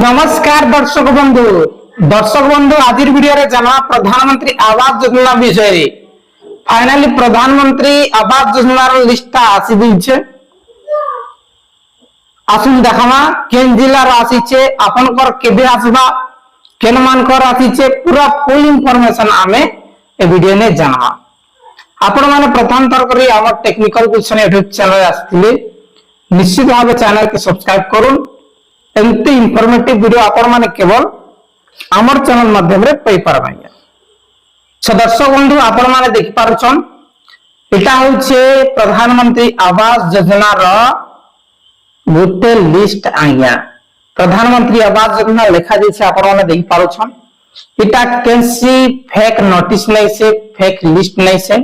नमस्कार दर्शक बंधु आज वीडियो रे जाना प्रधानमंत्री आवास योजना विषय रे फाइनली प्रधानमंत्री आवास योजना रो लिस्ट आसी दिछे आसुन देखामा केन जिल्ला रो आसीचे आपन कर केबे आसबा केन मान कर आसीचे पूरा फुल इंफॉर्मेशन आमे ए वीडियो ने जाना आपण माने प्रथम तर करी हमर टेक्निकल क्वेश्चन यूट्यूब चैनल आस्थिले निश्चित भाबे चैनल के सब्सक्राइब करूं एमती इनफॉर्मेटिव वीडियो आपण माने केवल आमर चैनल माध्यम रे पाई परबाय छ दर्शक बंधु आपण माने देख पारुछन एटा होचे प्रधानमंत्री आवास योजना रो गोटे लिस्ट आइया प्रधानमंत्री आवास योजना लिखा जाय आपण माने देख पारुछन एटा कैंसी फेक नोटिस नै से फेक लिस्ट नै से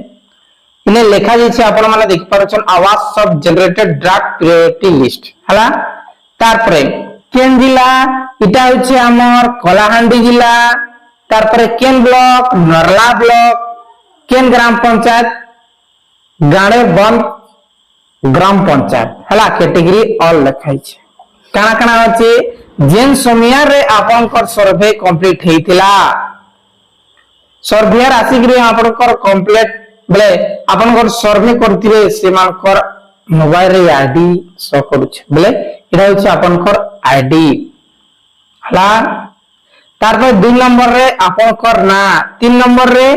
इने लिखा जाय आपण माने देख पारुछन आवास सब जनरेटेड ड्राफ्ट प्रायोरिटी लिस्ट हला तारपरे केन जिला इटा होचे हमर कलाहांडी जिला तारपरे केन ब्लॉक नरला ब्लॉक केन ग्राम पंचायत गाणे बंद ग्राम पंचायत हला कैटेगरी ऑल लिखाइ छै काना काना होचे जेन समय रे आपनकर सर्वे कंप्लीट हेतिला सर्वे आसिक रे आपनकर कंप्लीट बले आपनकर सर्वे करतिरे सेमानकर मोबाइल रे आईडी शो करूछ बले इरा होचे आपनकर आईडी हला तारपर 2 नंबर रे आपनकर ना 3 नंबर रे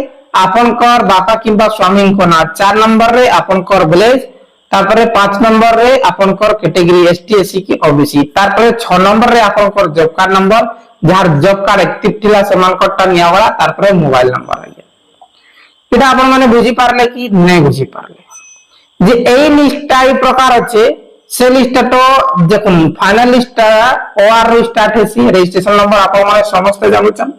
आपनकर बापा किबा स्वामी को ना 4 नंबर रे आपनकर विलेज तारपर 5 नंबर रे आपनकर कैटेगरी एसटी एससी की ओबीसी तारपर 6 नंबर रे आपनकर job card number jar job card active थिला सेमानकर टा नियावला तारपर मोबाइल नंबर रे इटा आपन माने बुझी पारले कि नै बुझी पारले जे ए लिस्ट आई प्रकार আছে से लिस्ट तो देखुन फाइनल लिस्ट ओआर रो स्टार्ट हेसी रजिस्ट्रेशन नंबर आपन माने समस्त जानुछन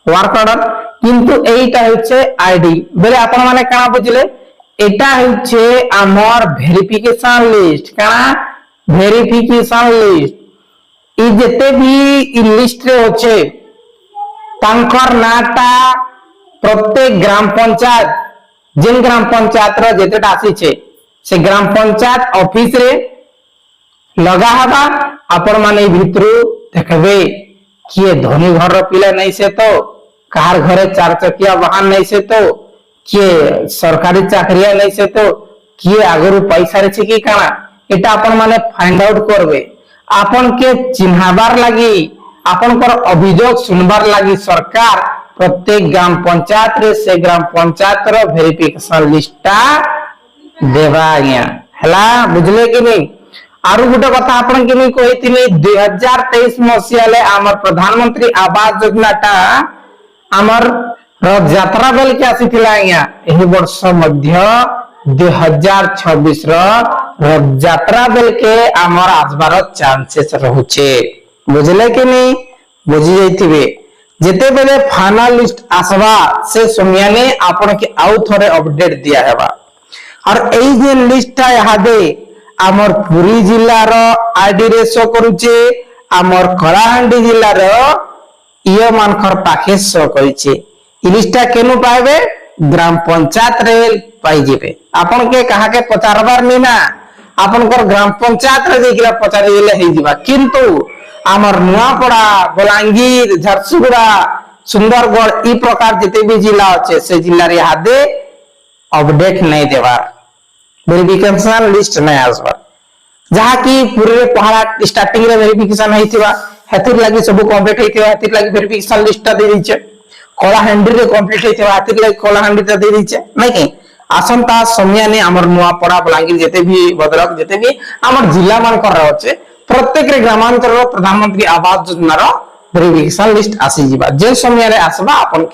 वर्क ऑर्डर किंतु एटा होचे आईडी बेले आपन माने काना बुझले एटा होचे हमर वेरिफिकेशन लिस्ट काना वेरिफिकेशन लिस्ट ई जते भी ई लिस्ट रे होचे तांकर नाटा प्रत्येक ग्राम पंचायत जिन ग्राम पंचायत रो जेतेटा आसी छे से ग्राम पंचायत ऑफिस रे लगा हबा आपण माने भितरु देखबे किए धनी घर रो पिला नै से तो कार घरे चार चकिया वाहन नै से तो किए सरकारी चाकरिया नै से तो किए आगरु पैसा रे छी की काना एटा आपण माने फाइंड आउट करबे आपण के चिन्हाबार लागि आपण कर अभियोग सुनबार लागि सरकार प्रत्येक ग्राम पंचायत रे से ग्राम पंचायत रो वेरिफिकेशन लिस्टा देबा आया हला बुझले कि नहीं आरु गुटे कथा आपण के नै कहितिनी 2023 मसिया ले हमर प्रधानमंत्री आवास योजना टा हमर रथ यात्रा बेल के आसीथिला आया एही वर्ष मध्य 2026 रो रथ यात्रा बेल के हमर आजबार चांसेस रहउचे बुझले कि नहीं बुझी जाइथिबे जेते बेले फाइनल लिस्ट आसबा से समय ने आपण के आउ थोरे अपडेट दिया हेबा और एई जे लिस्ट ता यहा दे आमर पुरी जिल्ला रो आईडी रे शो करूचे आमर कलाहांडी जिल्ला रो इयो मानकर पाखे शो करिचे इ लिस्ट केनु पाइबे ग्राम पंचायत रे पाइ जेबे आपन के कहा के पचारबार नै ना आपन कर ग्राम पंचायत रे देखिला पचारि गेले हे जिबा किंतु आमर नुआपड़ा बलांगीर झरसुगुड़ा सुंदरगढ़ इ प्रकार जते भी जिला अछि से जिल्ला रे हादे अपडेट नै देबार वेरिफिकेशन लिस्ट नै आसबा जहा की पूरे पहाड़ा स्टार्टिंग रे वेरिफिकेशन हेतिबा हेतिर लागि सब कंप्लीट हेतिबा हेतिर लागि वेरिफिकेशन लिस्ट दे दिचे कलाहांडी रे कंप्लीट हेतिबा हेतिर लागि कलाहांडी दे दिचे नै कि आसंता समय ने हमर नुआपड़ा बलांगीर जते भी भद्रक जते भी हमर जिला मान कर रहचे प्रत्येक रे ग्रामांतर रो प्रधानमंत्री आवास योजना रो वेरिफिकेशन लिस्ट आसी जिबा जे समय रे आसबा आपन के